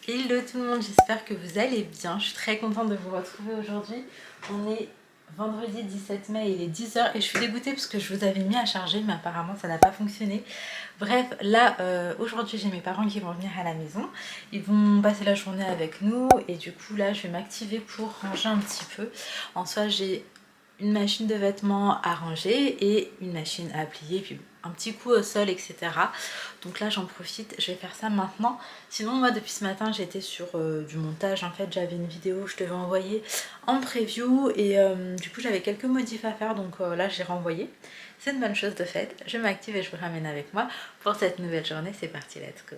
Hello tout le monde, j'espère que vous allez bien. Je suis très contente de vous retrouver aujourd'hui. On est vendredi 17 mai, il est 10h et je suis dégoûtée parce que je vous avais mis à charger mais apparemment ça n'a pas fonctionné. Bref, là aujourd'hui j'ai mes parents qui vont venir à la maison. Ils vont passer la journée avec nous et du coup là je vais m'activer pour ranger un petit peu. En soi j'ai une machine de vêtements à ranger et une machine à plier, puis un petit coup au sol, etc. Donc là j'en profite, je vais faire ça maintenant. Sinon moi depuis ce matin j'étais sur du montage. En fait j'avais une vidéo que je devais envoyer en preview et du coup j'avais quelques modifs à faire, donc là j'ai renvoyé. C'est une bonne chose de fait. Je m'active et je vous ramène avec moi pour cette nouvelle journée. C'est parti, let's go.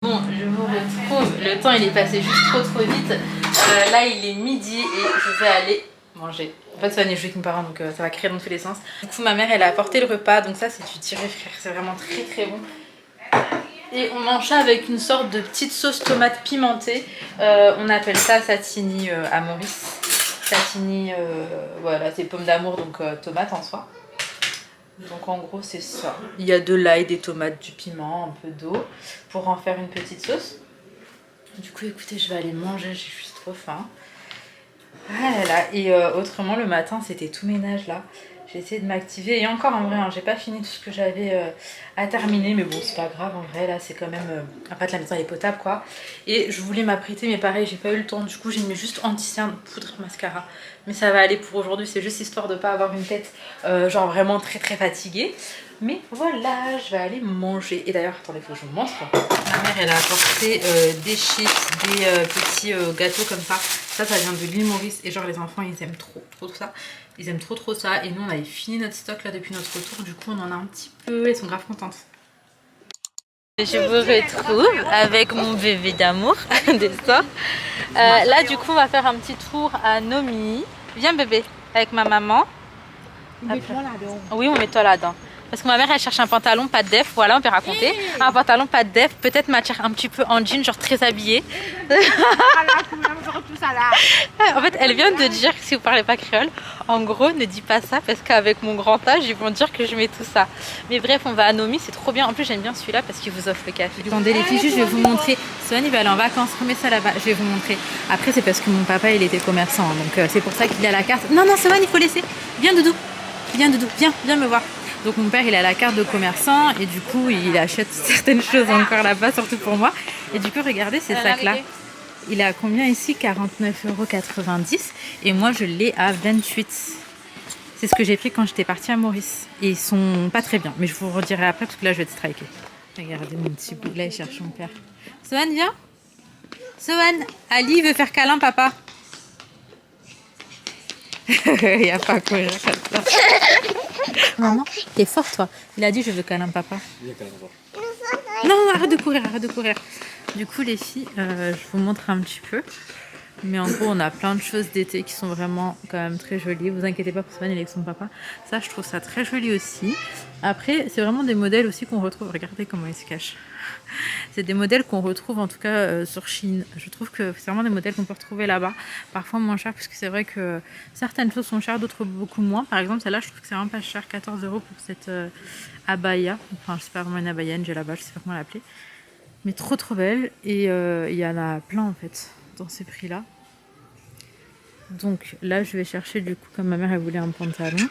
Bon, je vous retrouve. Le temps il est passé juste trop vite. Là il est midi et je vais aller manger. En fait ça va jouer avec mes parents, donc ça va crier dans tous les sens. Du coup ma mère elle a apporté le repas, donc ça c'est du tiré frère, c'est vraiment très bon. Et on mange ça avec une sorte de petite sauce tomate pimentée. On appelle ça satini à Maurice. Satini, voilà, c'est pomme d'amour, donc tomate en soi. Donc en gros c'est ça. Il y a de l'ail, des tomates, du piment, un peu d'eau pour en faire une petite sauce. Du coup écoutez, je vais aller manger, j'ai juste trop faim. Ah là là, et autrement le matin c'était tout ménage là. J'ai essayé de m'activer et encore en vrai, hein, j'ai pas fini tout ce que j'avais à terminer, mais bon c'est pas grave en vrai, là c'est quand même... en fait la maison elle est potable quoi. Et je voulais m'apprêter mais pareil j'ai pas eu le temps, du coup j'ai mis juste anti-cerne, poudre, mascara. Mais ça va aller pour aujourd'hui, c'est juste histoire de pas avoir une tête genre vraiment très fatiguée. Mais voilà, je vais aller manger. Et d'ailleurs, attendez, il faut que je vous montre. Ma mère, elle a apporté des chips, des petits gâteaux comme ça. Ça vient de l'île Maurice. Et genre, les enfants, ils aiment trop ça. Ils aiment trop ça. Et nous, on avait fini notre stock là depuis notre retour. Du coup, on en a un petit peu. Elles sont grave contentes. Je vous retrouve avec mon bébé d'amour, ça. Là, du coup, on va faire un petit tour à Nomi. Viens, bébé, avec ma maman. Mets-moi là-dedans. Oui, on met toi là-dedans. Parce que ma mère elle cherche un pantalon pas de def, voilà on peut raconter. Un pantalon pas de def, peut-être matière un petit peu en jean, genre très habillée. En fait elle vient de dire que si vous parlez pas créole, en gros ne dis pas ça parce qu'avec mon grand âge ils vont dire que je mets tout ça. Mais bref on va à Nomi, c'est trop bien. En plus j'aime bien celui-là parce qu'il vous offre le café. Attendez les filles, juste je vais vous montrer. Swan il va aller en vacances, remets ça là-bas, je vais vous montrer. Après c'est parce que mon papa il était commerçant, donc c'est pour ça qu'il a la carte. Non Swan il faut laisser, viens Doudou. Viens Doudou, viens me voir. Donc mon père il a la carte de commerçant et du coup il achète certaines choses encore là-bas, surtout pour moi. Et du coup regardez ces sacs là. Il est à combien ici? 49,90 € et moi je l'ai à 28. C'est ce que j'ai pris quand j'étais partie à Maurice. Et ils sont pas très bien, mais je vous redirai après parce que là je vais être striker. Regardez mon petit bout, là il cherche mon père. Sohan viens. Sohan, Ali veut faire câlin papa. Il n'y a pas à courir comme ça. Maman, t'es fort toi. Il a dit je veux câlin papa. Non, arrête de courir. Du coup les filles, je vous montre un petit peu. Mais en gros on a plein de choses d'été qui sont vraiment quand même très jolies. Vous inquiétez pas pour Swan, il est avec son papa. Ça je trouve ça très joli aussi. Après c'est vraiment des modèles aussi qu'on retrouve. Regardez comment il se cache. C'est des modèles qu'on retrouve en tout cas sur Shein. Je trouve que c'est vraiment des modèles qu'on peut retrouver là-bas. Parfois moins cher parce que c'est vrai que certaines choses sont chères, d'autres beaucoup moins. Par exemple celle-là je trouve que c'est vraiment pas cher. 14 € pour cette abaya. Enfin je sais pas vraiment une abaya, une là-bas, je sais pas comment l'appeler. Mais trop belle. Et il y en a plein en fait dans ces prix-là. Donc là je vais chercher du coup comme ma mère elle voulait un pantalon.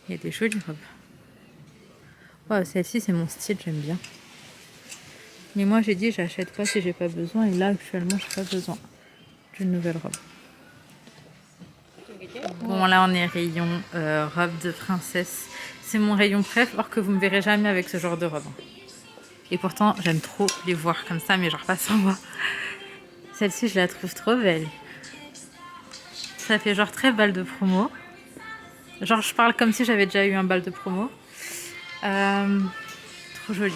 Il y a des jolies robes. Wow, celle-ci c'est mon style, j'aime bien. Mais moi j'ai dit j'achète pas si j'ai pas besoin et là actuellement j'ai pas besoin d'une nouvelle robe. Bon là on est rayon robe de princesse. C'est mon rayon préf, or que vous me verrez jamais avec ce genre de robe. Et pourtant j'aime trop les voir comme ça mais genre pas sans moi. Celle-ci je la trouve trop belle. Ça fait genre très balle de promo. Genre je parle comme si j'avais déjà eu un bal de promo. Trop joli.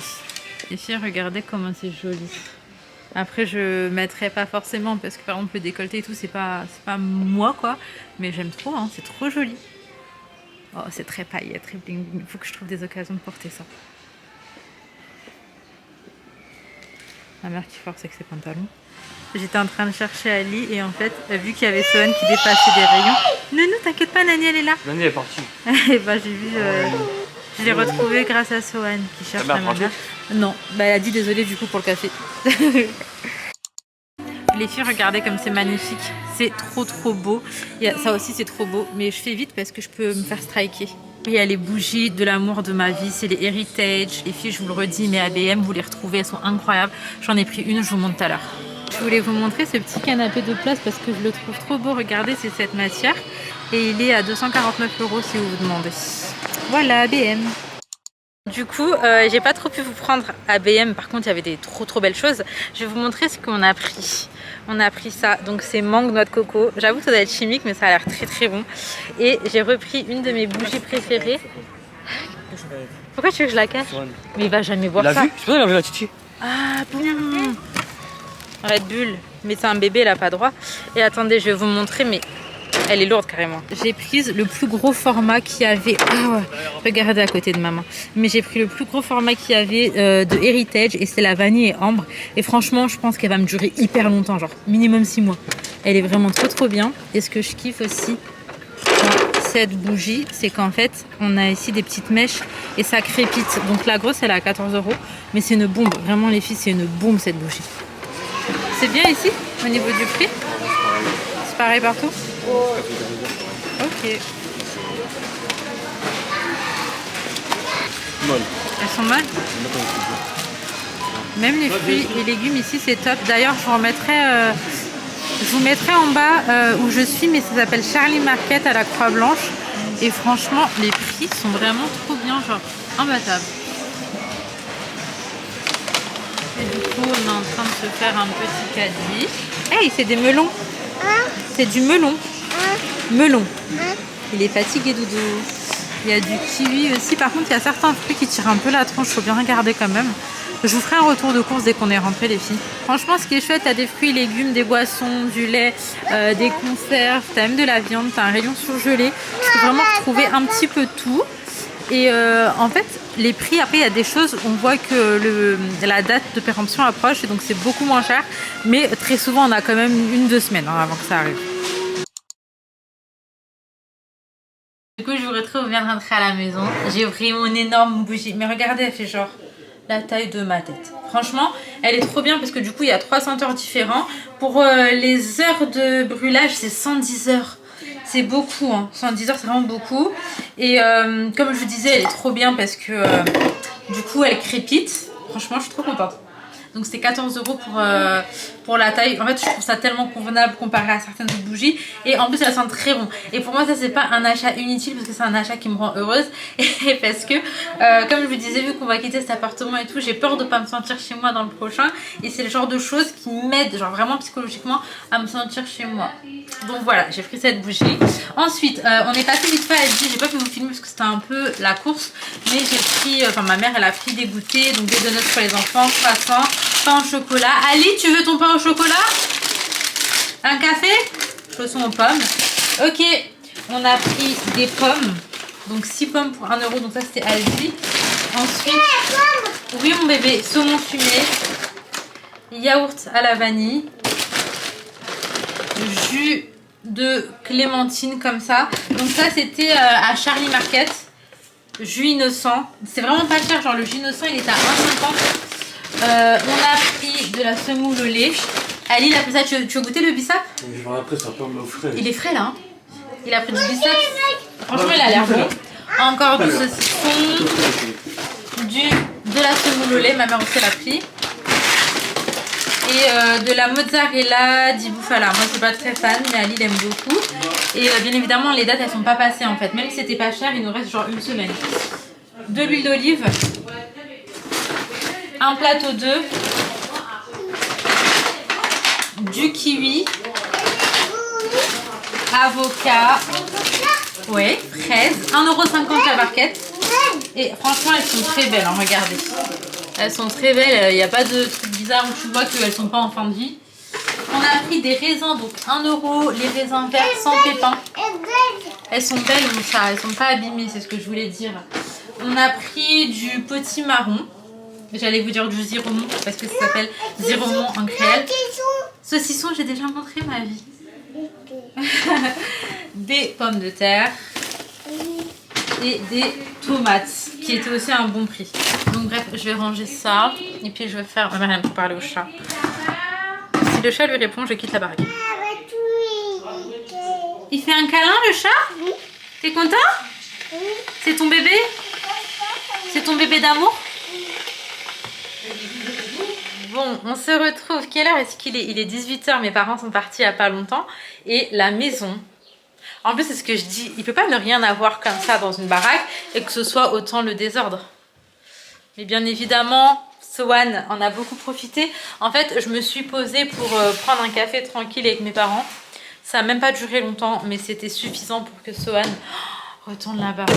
Les filles, regardez comment c'est joli. Après je mettrai pas forcément parce que par exemple le décolleté et tout c'est pas moi quoi. Mais j'aime trop, hein, c'est trop joli. Oh c'est très paillette, très bling bling. Il faut que je trouve des occasions de porter ça. Ma mère qui force avec ses pantalons. J'étais en train de chercher Ali et en fait, vu qu'il y avait Sohan qui dépassait des rayons. Non, t'inquiète pas, Nani elle est là. Nani elle est partie. Et bah j'ai vu, je l'ai retrouvée grâce à Sohan qui cherche la mère. Non, bah elle a dit désolé du coup pour le café. Les filles, regardez comme c'est magnifique. C'est trop beau. Ça aussi c'est trop beau, mais je fais vite parce que je peux me faire striker. Il y a les bougies de l'amour de ma vie, c'est les Heritage. Les filles, je vous le redis, mais ABM, vous les retrouvez, elles sont incroyables. J'en ai pris une, je vous montre tout à l'heure. Je voulais vous montrer ce petit canapé de place parce que je le trouve trop beau. Regardez, c'est cette matière. Et il est à 249 € si vous vous demandez. Voilà, ABM. Du coup, j'ai pas trop pu vous prendre ABM. Par contre, il y avait des trop belles choses. Je vais vous montrer ce qu'on a pris. On a pris ça. Donc, c'est mangue noix de coco. J'avoue que ça doit être chimique, mais ça a l'air très bon. Et j'ai repris une de mes bougies préférées. Pourquoi tu veux que je la cache? Mais il va jamais boire ça. Il a vu? C'est pour ça qu'il a vu la titi. Ah, bon. Red Bull, mais c'est un bébé, elle a pas droit. Et attendez, je vais vous montrer, mais elle est lourde carrément. J'ai pris le plus gros format qu'il y avait. Oh, regardez à côté de ma main. Mais j'ai pris le plus gros format qu'il y avait de Heritage et c'est la vanille et ambre. Et franchement, je pense qu'elle va me durer hyper longtemps, genre minimum 6 mois. Elle est vraiment trop bien. Et ce que je kiffe aussi dans cette bougie, c'est qu'en fait, on a ici des petites mèches et ça crépite. Donc la grosse, elle est à 14 €. Mais c'est une bombe. Vraiment, les filles, c'est une bombe cette bougie. C'est bien ici, au niveau du prix? C'est pareil partout? Ok. Molle. Elles sont molles? Même les fruits et légumes ici, c'est top. D'ailleurs, je vous mettrai en bas où je suis, mais ça s'appelle Charlie Market à la Croix-Blanche. Et franchement, les prix sont vraiment trop bien, genre imbattables. Et du coup, on est en train de se faire un petit caddie. Hey, c'est des melons. C'est du melon. Melon. Il est fatigué, Doudou. Il y a du kiwi aussi. Par contre, il y a certains fruits qui tirent un peu la tronche. Il faut bien regarder quand même. Je vous ferai un retour de course dès qu'on est rentré, les filles. Franchement, ce qui est chouette, t'as des fruits, légumes, des boissons, du lait, des conserves. T'as même de la viande. T'as un rayon surgelé. Tu peux vraiment retrouver un petit peu tout. Et en fait, les prix, après, il y a des choses, on voit que la date de péremption approche et donc c'est beaucoup moins cher. Mais très souvent, on a quand même 1-2 semaines avant que ça arrive. Du coup, je vous retrouve, bien de rentrer à la maison. J'ai pris mon énorme bougie. Mais regardez, elle fait genre la taille de ma tête. Franchement, elle est trop bien parce que du coup, il y a 3 senteurs différents. Pour les heures de brûlage, c'est 110 heures. C'est beaucoup, hein. 110 heures, c'est vraiment beaucoup. Et comme je vous disais, elle est trop bien parce que du coup, elle crépite. Franchement, je suis trop contente. Donc c'était 14 € pour la taille. En fait, je trouve ça tellement convenable comparé à certaines autres bougies. Et en plus, elles sentent très bon. Et pour moi, ça, c'est pas un achat inutile parce que c'est un achat qui me rend heureuse. Et parce que, comme je vous disais, vu qu'on va quitter cet appartement et tout, j'ai peur de pas me sentir chez moi dans le prochain. Et c'est le genre de choses qui m'aident, genre vraiment psychologiquement, à me sentir chez moi. Donc voilà, j'ai pris cette bougie. Ensuite, on est passé vite fait à LG. J'ai pas pu vous filmer parce que c'était un peu la course. Mais j'ai pris, enfin ma mère, elle a pris des goûters. Donc des donuts pour les enfants, croissants, pain au chocolat. Ali, tu veux ton pain au chocolat? Un café? Chaussons aux pommes. Ok, on a pris des pommes. Donc 6 pommes pour 1 €. Donc ça, c'était à LG. Ensuite, oui mon bébé, saumon fumé. Yaourt à la vanille. Jus de clémentine comme ça. Donc ça c'était à Charlie Market. Jus innocent. C'est vraiment pas cher, genre le jus innocent il est à 1,50 €. On a pris de la semoule au lait. Ali il a pris ça, tu veux goûter le bissap? Après ça tombe au frais. Il est frais là hein. Il a pris du bissap. Franchement il a l'air bon. Encore du saucisson. De la semoule au lait, ma mère aussi l'a pris. Et de la mozzarella di bufala. Moi je suis pas très fan, mais Ali il aime beaucoup. Et bien évidemment les dates elles sont pas passées en fait. Même si c'était pas cher, il nous reste genre 1 semaine. De l'huile d'olive. Un plateau d'œufs. Du kiwi. avocat, ouais, fraises, 1,50 € la barquette. Et franchement, elles sont très belles, hein, regardez. Elles sont très belles, il n'y a pas de truc bizarre où tu vois qu'elles sont pas en fin de vie. On a pris des raisins, donc 1 €, les raisins verts sans pépins. Elles sont belles, mais ça, elles sont pas abîmées, c'est ce que je voulais dire. On a pris du potimarron. J'allais vous dire du ziromon parce que ça s'appelle ziromon en créole. Saucisson, j'ai déjà montré ma vie. Des pommes de terre et des tomates qui étaient aussi à un bon prix. Donc bref, je vais ranger ça et puis je vais faire... Ma mère aime trop parler au chat. Si le chat lui répond, je quitte la baraque. Il fait un câlin le chat? T'es content? C'est ton bébé? C'est ton bébé d'amour? Bon, on se retrouve. Quelle heure est-ce qu'il est? Il est 18 h, mes parents sont partis il n'y a pas longtemps. Et la maison... En plus, c'est ce que je dis. Il ne peut pas ne rien avoir comme ça dans une baraque et que ce soit autant le désordre. Mais bien évidemment, Sohan en a beaucoup profité. En fait, je me suis posée pour prendre un café tranquille avec mes parents. Ça n'a même pas duré longtemps, mais c'était suffisant pour que Sohan retourne la baraque.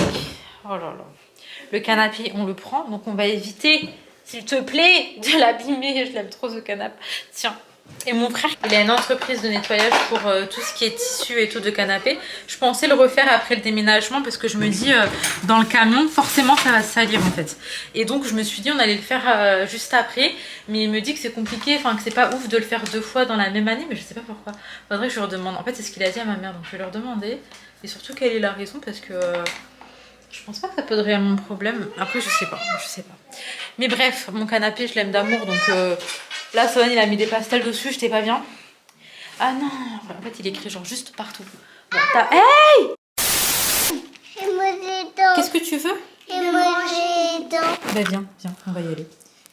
Oh là là. Le canapé, on le prend, donc on va éviter, s'il te plaît, de l'abîmer. Je l'aime trop ce canapé. Tiens. Et mon frère, il a une entreprise de nettoyage pour tout ce qui est tissu et tout de canapé. Je pensais le refaire après le déménagement parce que je me dis, dans le camion, forcément ça va se salir en fait. Et donc je me suis dit on allait le faire juste après. Mais il me dit que c'est compliqué, enfin que c'est pas ouf de le faire 2 fois dans la même année. Mais je sais pas pourquoi. Faudrait que je lui redemande. En fait c'est ce qu'il a dit à ma mère, donc je vais leur demander. Et surtout quelle est la raison parce que... je pense pas que ça pose réellement de problème. Après, je sais pas. Mais bref, mon canapé, je l'aime d'amour. Donc là, Sohan, il a mis des pastels dessus. J'étais pas bien. Ah non. En fait, il écrit genre juste partout. Bon, hey! Qu'est-ce que tu veux? Bah viens, on va y aller.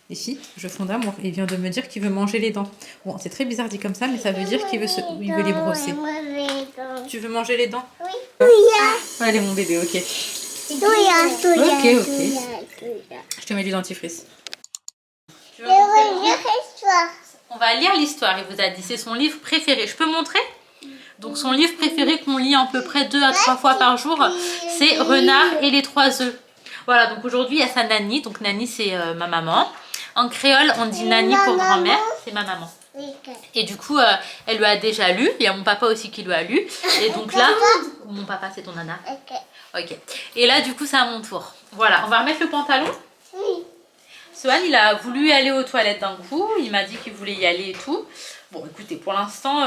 Ici, je fonds d'amour. Il vient de me dire qu'il veut manger les dents. Bon, c'est très bizarre dit comme ça, mais ça veut dire qu'il veut, il veut les brosser. Tu veux manger les dents? Oui. Allez, mon bébé, ok. Ok. Je te mets du dentifrice. On va lire l'histoire. Il vous a dit c'est son livre préféré. Je peux montrer? Donc son livre préféré qu'on lit à peu près 2 à 3 fois par jour, c'est Renard et les 3 œufs. Voilà, donc aujourd'hui il y a sa Nani. Donc Nani c'est ma maman. En créole on dit Nani pour grand-mère, c'est ma maman. Et du coup elle lui a déjà lu. Il y a mon papa aussi qui lui a lu. Et donc là, mon papa c'est ton nana. Ok. Et là, du coup, c'est à mon tour. Voilà, on va remettre le pantalon. Oui. Sohan, il a voulu aller aux toilettes d'un coup. Il m'a dit qu'il voulait y aller et tout. Bon, écoutez, pour l'instant,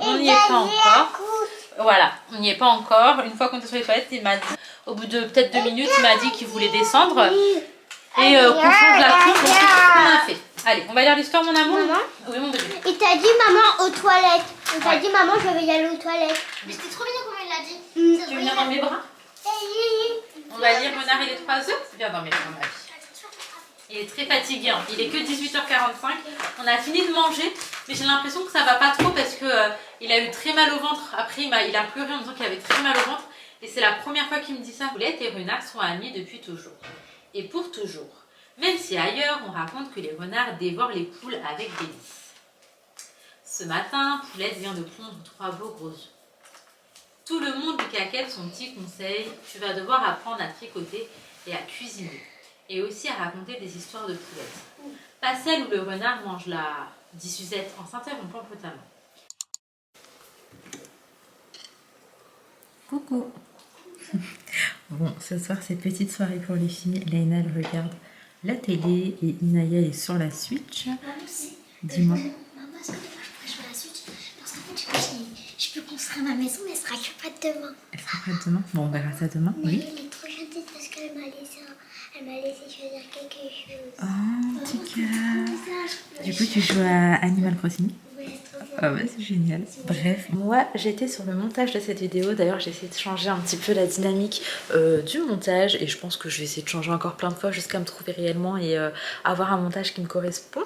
on n'y est pas encore. Voilà, on n'y est pas encore. Une fois qu'on est sur les toilettes, il m'a dit, au bout de peut-être 2 minutes, il m'a dit qu'il voulait descendre et qu'on change la couche. Donc, c'est ce qu'on a fait. Allez, on va lire l'histoire, mon amour. Maman? Oui, mon bébé. Il t'a dit maman aux toilettes. Il t'a dit maman, je vais y aller aux toilettes. Mais c'était trop bien comme il l'a dit. Tu veux venir dans mes bras? On va lire Renard et les 3 œufs. Viens dans mes bras, ma vie. Il est très fatigué, hein. Il est que 18 h 45. On a fini de manger, mais j'ai l'impression que ça va pas trop parce que il a eu très mal au ventre. Après, il a pleuré en disant qu'il avait très mal au ventre. Et c'est la première fois qu'il me dit ça. Poulette et Renard sont amis depuis toujours. Et pour toujours. Même si ailleurs, on raconte que les renards dévorent les poules avec délice. Ce matin, Poulette vient de pondre 3 beaux gros œufs. Tout le monde lui caquette son petit conseil. Tu vas devoir apprendre à tricoter et à cuisiner. Et aussi à raconter des histoires de poulettes. Pas celle où le renard mange la... dit Suzette en s'interrompant brutalement. Coucou. Bon, ce soir c'est petite soirée pour les filles. Laina elle regarde la télé et Inaya est sur la Switch. Dis-moi. Maman, est-ce que demain je pourrais jouer à la Switch? Parce qu'en fait, je peux construire ma maison, mais elle sera que pas demain. Elle sera prête demain? Bon, on verra ça demain. Mais Oui. elle est trop gentille parce qu'elle m'a laissé choisir quelque chose. Oh, en tout cas. Du coup, tu joues à Animal Crossing? Ah ouais, c'est génial. Bref, moi j'étais sur le montage de cette vidéo. D'ailleurs, j'ai essayé de changer un petit peu la dynamique du montage et je pense que je vais essayer de changer encore plein de fois jusqu'à me trouver réellement et avoir un montage qui me correspond.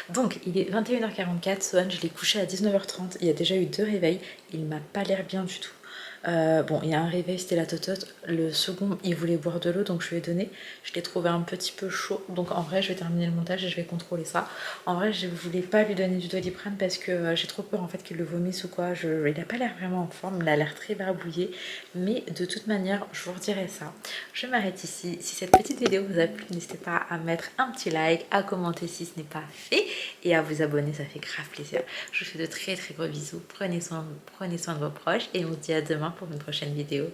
Donc, il est 21 h 44. Sohan, je l'ai couché à 19 h 30. Il y a déjà eu 2 réveils. Il m'a pas l'air bien du tout. Bon, il y a un réveil, c'était la totote. Le second, il voulait boire de l'eau, donc je lui ai donné. Je l'ai trouvé un petit peu chaud, donc en vrai, je vais terminer le montage et je vais contrôler ça. En vrai, je voulais pas lui donner du Doliprane parce que j'ai trop peur en fait qu'il le vomisse ou quoi. Il a pas l'air vraiment en forme, il a l'air très barbouillé, mais de toute manière, je vous redirai ça. Je m'arrête ici. Si cette petite vidéo vous a plu, n'hésitez pas à mettre un petit like, à commenter si ce n'est pas fait et à vous abonner, ça fait grave plaisir. Je vous fais de très très gros bisous. Prenez soin de vos proches et on se dit à demain pour une prochaine vidéo.